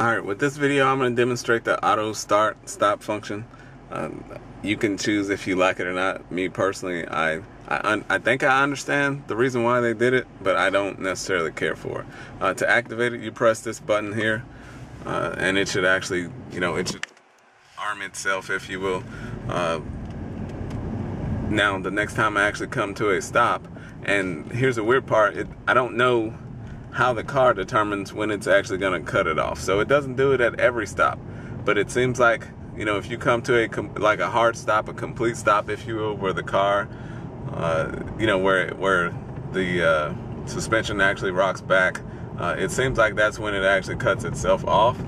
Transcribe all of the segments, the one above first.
Alright, with this video I'm going to demonstrate the auto start stop function. You can choose if you like it or not. Me personally, I think I understand the reason why they did it, but I don't necessarily care for it. To activate it, you press this button here, and it should actually, it should arm itself, if you will. Now, the next time I actually come to a stop, and here's the weird part, I don't know how the car determines when it's actually going to cut it off. So it doesn't do it at every stop, but it seems like, if you come to a hard stop, a complete stop, if you will, where the car, where the suspension actually rocks back, it seems like that's when it actually cuts itself off.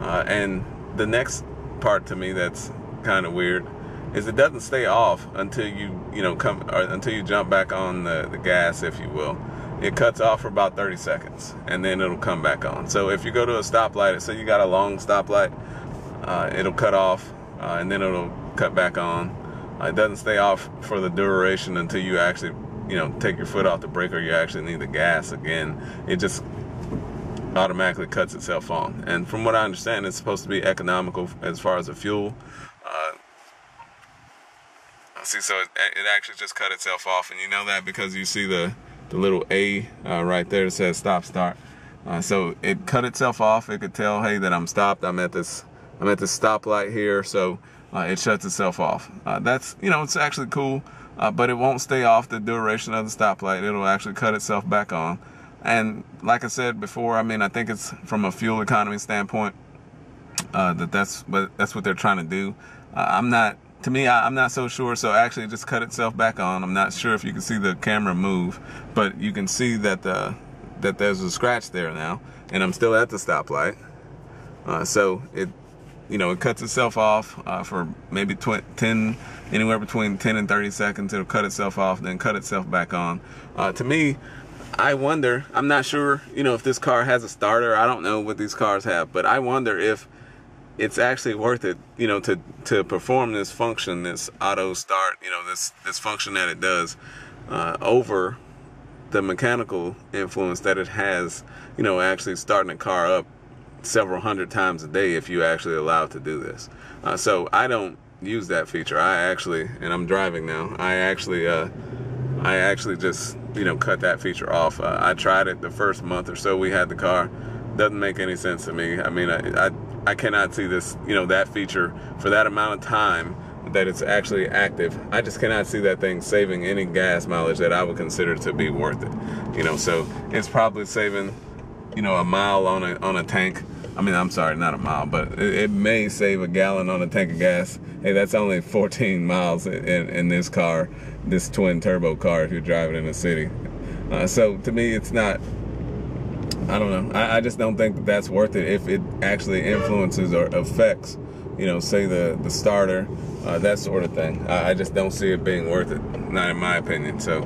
And the next part to me that's kind of weird is it doesn't stay off until until you jump back on the gas, if you will. It cuts off for about 30 seconds and then it'll come back on. So if you go to a stoplight, say you got a long stoplight, it'll cut off and then it'll cut back on. It doesn't stay off for the duration until you actually, take your foot off the brake or you actually need the gas again. It just automatically cuts itself on. And from what I understand, it's supposed to be economical as far as the fuel. So it actually just cut itself off, and you know that because you see the little A right there that says stop start. So it cut itself off. It could tell, hey, that I'm stopped. I'm at this stoplight here, so it shuts itself off. That's, it's actually cool, but it won't stay off the duration of the stoplight. It'll actually cut itself back on. And like I said before, I think it's from a fuel economy standpoint that's what they're trying to do. I'm not so sure. So actually it just cut itself back on. I'm not sure if you can see the camera move, but you can see that that there's a scratch there now, and I'm still at the stoplight. So it cuts itself off for maybe anywhere between 10 and 30 seconds. It'll cut itself off, then cut itself back on. To me, I wonder, I'm not sure, if this car has a starter. I don't know what these cars have, but I wonder if it's actually worth it, to perform this function, this auto start, this function that it does, over the mechanical influence that it has, actually starting a car up several hundred times a day if you actually allow it to do this. So I don't use that feature. And I'm driving now, I actually just, cut that feature off. I tried it the first month or so we had the car. Doesn't make any sense to me. I cannot see this, that feature for that amount of time that it's actually active. I just cannot see that thing saving any gas mileage that I would consider to be worth it. So it's probably saving, a mile on a tank. I'm sorry, not a mile, but it may save a gallon on a tank of gas. Hey, that's only 14 miles in this car, this twin turbo car, if you're driving in the city. So to me, it's not, I don't know. I just don't think that's worth it if it actually influences or affects, say the starter, that sort of thing. I just don't see it being worth it, not in my opinion. So